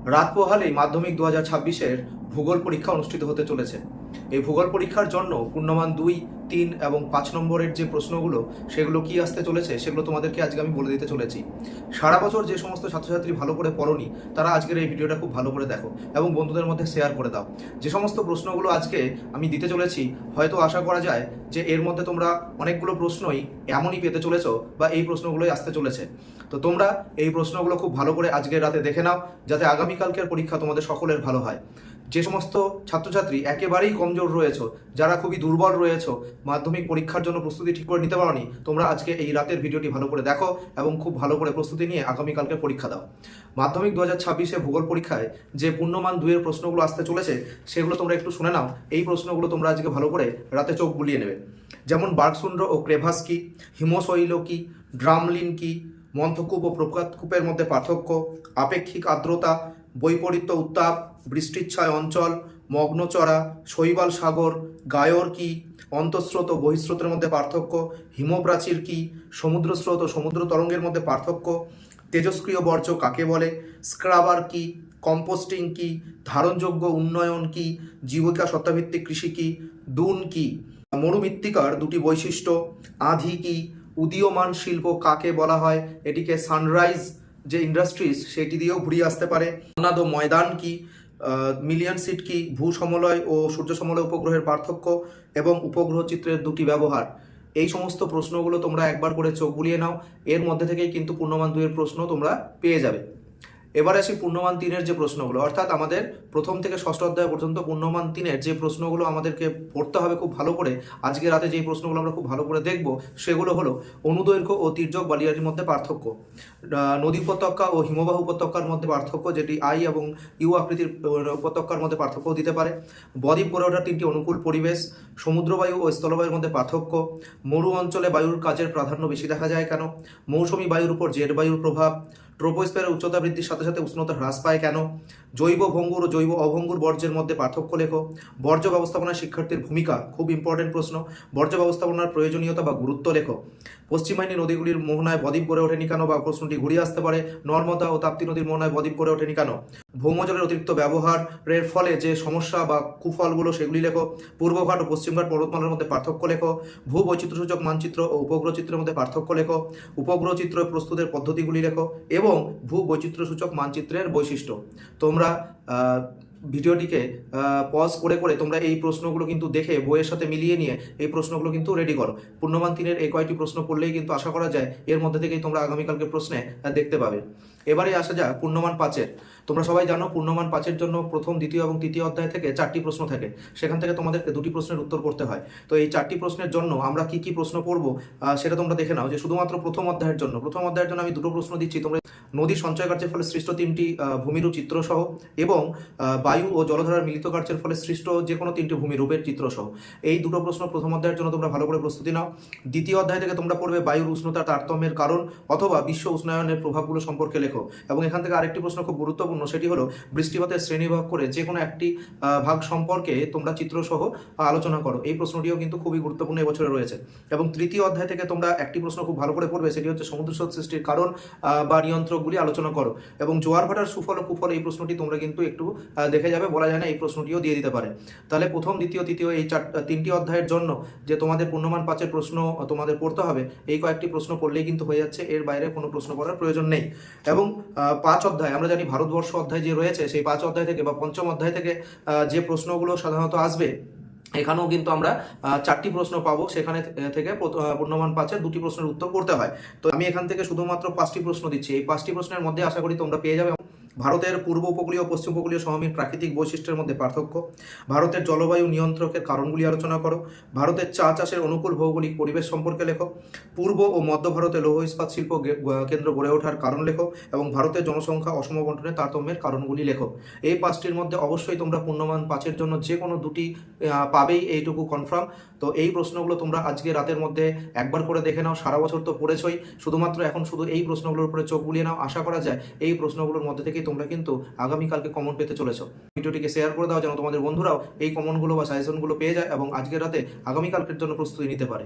রাত পোহালেই মাধ্যমিক 2026-এর ভূগোল পরীক্ষা অনুষ্ঠিত হতে চলেছে। এই ভূগোল পরীক্ষার জন্য পূর্ণমান 2, 3 এবং 5 নম্বরের যে প্রশ্নগুলো সেগুলো কি আসতে চলেছে সেগুলো তোমাদেরকে আজকে আমি বলে দিতে চলেছি। সারা বছর যে সমস্ত ছাত্রছাত্রী ভালো করে পড়োনি তারা আজকের এই ভিডিওটা খুব ভালো করে দেখো এবং বন্ধুদের মধ্যে শেয়ার করে দাও। যে সমস্ত প্রশ্নগুলো আজকে আমি দিতে চলেছি হয়তো আশা করা যায় যে এর মধ্যে তোমরা অনেকগুলো প্রশ্নই এমনই পেতে চলেছো বা এই প্রশ্নগুলোই আসতে চলেছে। তো তোমরা এই প্রশ্নগুলো খুব ভালো করে আজকের রাতে দেখে নাও যাতে আগামীকালকের পরীক্ষা তোমাদের সকলের ভালো হয়। যে সমস্ত ছাত্রছাত্রী একেবারেই কমজোর রয়েছে, যারা খুবই দুর্বল রয়েছে, মাধ্যমিক পরীক্ষার জন্য প্রস্তুতি ঠিক করে নিতে পারোনি, তোমরা আজকে এই রাতের ভিডিওটি ভালো করে দেখো এবং খুব ভালো করে প্রস্তুতি নিয়ে আগামীকালকে পরীক্ষা দাও। মাধ্যমিক 2026-এ ভূগোল পরীক্ষায় যে পূর্ণমান 2 এর প্রশ্নগুলো আসতে চলেছে সেগুলো তোমরা একটু শুনে নাও। এই প্রশ্নগুলো তোমরা আজকে ভালো করে রাতে চোখ বুলিয়ে নেবে। যেমন বার্গসুন্ড্র ও ক্রেভাস কি, হিমশৈল কি, ড্রামলিন কি, মন্থকূপ ও প্রপাতকূপের মধ্যে পার্থক্য, আপেক্ষিক আর্দ্রতা, বৈপরীত্য উত্তাপ, বৃষ্টিচ্ছায় অঞ্চল, মগ্নচড়া, শৈবাল সাগর, গায়র কি, অন্তঃস্রোত ও বহিঃস্রোতের মধ্যে পার্থক্য, হিমপ্রাচীর কি, সমুদ্র স্রোত ও সমুদ্র তরঙ্গের মধ্যে পার্থক্য, তেজস্ক্রিয় বর্জ্য কাকে বলে, স্ক্রাবার কি, কম্পোস্টিং কি, ধারণযোগ্য উন্নয়ন কি, জীবিকা সত্তাভিত্তিক কৃষি কি, ডুন কি, মরুমৃত্তিকার দুটি বৈশিষ্ট্য, আঁধি কি, উদীয়মান শিল্প কাকে বলা হয়, এটিকে সানরাইজ যে ইন্ডাস্ট্রিজ সেটি দিয়েও ঘুরিয়ে আসতে পারে, অন্যান্য ময়দান কি, মিলিয়ন সিট কি, ভূসমলয় ও সূর্য সমলয় উপগ্রহের পার্থক্য এবং উপগ্রহ চিত্রের দুটি ব্যবহার। এই সমস্ত প্রশ্নগুলো তোমরা একবার করে চোখ বুলিয়ে নাও। এর মধ্যে থেকেই কিন্তু পূর্ণমান 2 এর প্রশ্ন তোমরা পেয়ে যাবে। এবার আসি পূর্ণমান 3 এর যে প্রশ্নগুলো, অর্থাৎ আমাদের প্রথম থেকে ষষ্ঠ অধ্যায় পর্যন্ত পূর্ণমান 3 এর যে প্রশ্নগুলো আমাদেরকে পড়তে হবে খুব ভালো করে। আজকে রাতে যে প্রশ্নগুলো আমরা খুব ভালো করে দেখব সেগুলো হলো অনুদৈর্ঘ্য ও তির্যক বালিয়ারির মধ্যে পার্থক্য, নদী উপত্যকা ও হিমবাহ উপত্যকার মধ্যে পার্থক্য, যেটি আই এবং ইউ আকৃতির উপত্যকার মধ্যে পার্থক্য দিতে পারে, বদ্বীপ গড়ে ওঠার 3টি অনুকূল পরিবেশ, সমুদ্রবায়ু ও স্থলবায়ুর মধ্যে পার্থক্য, মরু অঞ্চলে বায়ুর কাজের প্রাধান্য বেশি দেখা যায় কেন, মৌসুমী বায়ুর উপর জেট বায়ুর প্রভাব, ট্রোপোস্ফিয়ারের উচ্চতা বৃদ্ধির সাথে সাথে উষ্ণতা হ্রাস পায় কেন, জৈব ভঙ্গুর ও জৈব অভঙ্গুর বর্জ্যের মধ্যে পার্থক্য লেখো, বর্জ্য ব্যবস্থাপনায় শিক্ষার্থীর ভূমিকা, খুব ইম্পর্টেন্ট প্রশ্ন, বর্জ্য ব্যবস্থাপনার প্রয়োজনীয়তা বা গুরুত্ব লেখো, পশ্চিমবাহিনী নদীগুলির মোহনায় বদ্বীপ গড়ে ওঠেনি কেন, বা প্রশ্নটি ঘুরিয়ে আসতে পারে, নর্মদা ও তাপ্তি নদীর মোহনায় বদ্বীপ গড়ে ওঠেনি কেন, ভৌমজলের অতিরিক্ত ব্যবহারের ফলে যে সমস্যা বা কুফলগুলো সেগুলি লেখো, পূর্বঘাট ও পশ্চিমঘাট পর্বতমালার মধ্যে পার্থক্য লেখো, ভূ বৈচিত্র্যসূচক মানচিত্র ও উপগ্রহ চিত্রের মধ্যে পার্থক্য লেখো, উপগ্রহ চিত্র প্রস্তুতের পদ্ধতিগুলি লেখো এবং ভূ বৈচিত্র্যসূচক মানচিত্রের বৈশিষ্ট্য। তোমরা ভিডিওটিকে পজ করে করে তোমরা এই প্রশ্নগুলো কিন্তু দেখে বইয়ের সাথে মিলিয়ে নিয়ে এই প্রশ্নগুলো কিন্তু রেডি করো। পূর্ণমান 3 এর এই কয়েকটি প্রশ্ন পড়লেই কিন্তু আশা করা যায় এর মধ্যে থেকেই তোমরা আগামীকালকে প্রশ্নে দেখতে পাবে। এবারে আসা যাক পূর্ণমান 5-এর। তোমরা সবাই জানো পূর্ণমান 5-এর জন্য প্রথম, দ্বিতীয় এবং তৃতীয় অধ্যায় থেকে 4টি প্রশ্ন থাকে, সেখান থেকে তোমাদেরকে 2টি প্রশ্নের উত্তর করতে হয়। তো এই 4টি প্রশ্নের জন্য আমরা কি কি প্রশ্ন পড়ব সেটা তোমরা দেখে নাও। যে শুধুমাত্র প্রথম অধ্যায়ের জন্য আমি 2টো প্রশ্ন দিচ্ছি। তোমরা নদীর সঞ্চয় কার্যের ফলে সৃষ্ট 3টি ভূমিরূপ চিত্র সহ এবং বায়ু ও জলধারার মিলিত কার্যের ফলে সৃষ্ট যে কোনো 3টি ভূমিরূপের চিত্র সহ এই 2টো প্রশ্ন প্রথম অধ্যায়ের জন্য তোমরা ভালো করে প্রস্তুতি নাও। দ্বিতীয় অধ্যায় থেকে তোমরা পড়বে বায়ুর উষ্ণতার তারতম্যের কারণ অথবা বিশ্ব উষ্ণায়নের প্রভাবগুলো সম্পর্কে লেখো। এবং এখান থেকে আরেকটি প্রশ্ন খুব গুরুত্বপূর্ণ, সেটি হলো বৃষ্টিপাতের শ্রেণীভাগ করে যে কোনো একটি ভাগ সম্পর্কে তোমরা চিত্রসহ আলোচনা করো। এই প্রশ্নটিও কিন্তু খুবই গুরুত্বপূর্ণ এবছরে রয়েছে। এবং তৃতীয় অধ্যায় থেকে তোমরা একটি প্রশ্ন খুব ভালো করে পড়বে, সেটি হচ্ছে সমুদ্র স্রোত সৃষ্টির কারণ বা নিয়ন্ত্রকগুলি আলোচনা করো। এবং জোয়ার ভাটার সুফল ও কুফল এই প্রশ্নটি তোমরা কিন্তু একটু দেখে যাবে, বলা যায় না এই প্রশ্নটিও দিয়ে দিতে পারে। তাহলে প্রথম, দ্বিতীয়, তৃতীয় এই 3টি অধ্যায়ের জন্য যে তোমাদের পূর্ণমান 5-এর প্রশ্ন তোমাদের পড়তে হবে, এই কয়েকটি প্রশ্ন পড়লেই কিন্তু হয়ে যাচ্ছে, এর বাইরে কোনো প্রশ্ন পড়ার প্রয়োজন নেই। এবং 5 অধ্যায় আমরা জানি ভারতবর্ষ অধ্যায় যে রয়েছে সেই 5 অধ্যায় থেকে বা পঞ্চম অধ্যায় থেকে যে প্রশ্নগুলো সাধারণত আসবে এখানেও কিন্তু আমরা 4টি প্রশ্ন পাবো, সেখানে থেকে পূর্ণমান 5-এর 2টি প্রশ্নের উত্তর করতে হয়। তো আমি এখান থেকে শুধুমাত্র 5টি প্রশ্ন দিচ্ছি। এই 5টি প্রশ্নের মধ্যে আশা করি তোমরা পেয়ে যাবে ভারতের পূর্ব উপকূলীয় ও পশ্চিম উপকূলীয় সমভূমির প্রাকৃতিক বৈশিষ্ট্যের মধ্যে পার্থক্য, ভারতের জলবায়ু নিয়ন্ত্রকের কারণগুলি আলোচনা করো, ভারতের চা চাষের অনুকূল ভৌগোলিক পরিবেশ সম্পর্কে লেখো, পূর্ব ও মধ্য ভারতে লৌহ ইস্পাত শিল্প কেন্দ্র গড়ে ওঠার কারণ লেখো এবং ভারতের জনসংখ্যা অসম বন্টনের তারতম্যের কারণগুলি লেখো। এই 5টির মধ্যে অবশ্যই তোমরা পূর্ণমান 5-এর জন্য যে কোনো 2টি পাবেই, এইটুকু কনফার্ম। তো এই প্রশ্নগুলো তোমরা আজকে রাতের মধ্যে একবার করে দেখে নাও। সারা বছর তো পড়েছই, শুধুমাত্র এখন শুধু এই প্রশ্নগুলোর উপরে চোখ বুলিয়ে নাও। আশা করা যায় এই প্রশ্নগুলোর মধ্যে থেকে তোমরা কিন্তু আগামীকালকে কমন পেতে চলেছো। ভিডিওটিকে শেয়ার করে দাও যেন তোমাদের বন্ধুরাও এই কমনগুলো বা সাজেশনগুলো পেয়ে যায় এবং আজকের রাতে আগামীকালকের জন্য প্রস্তুতি নিতে পারে।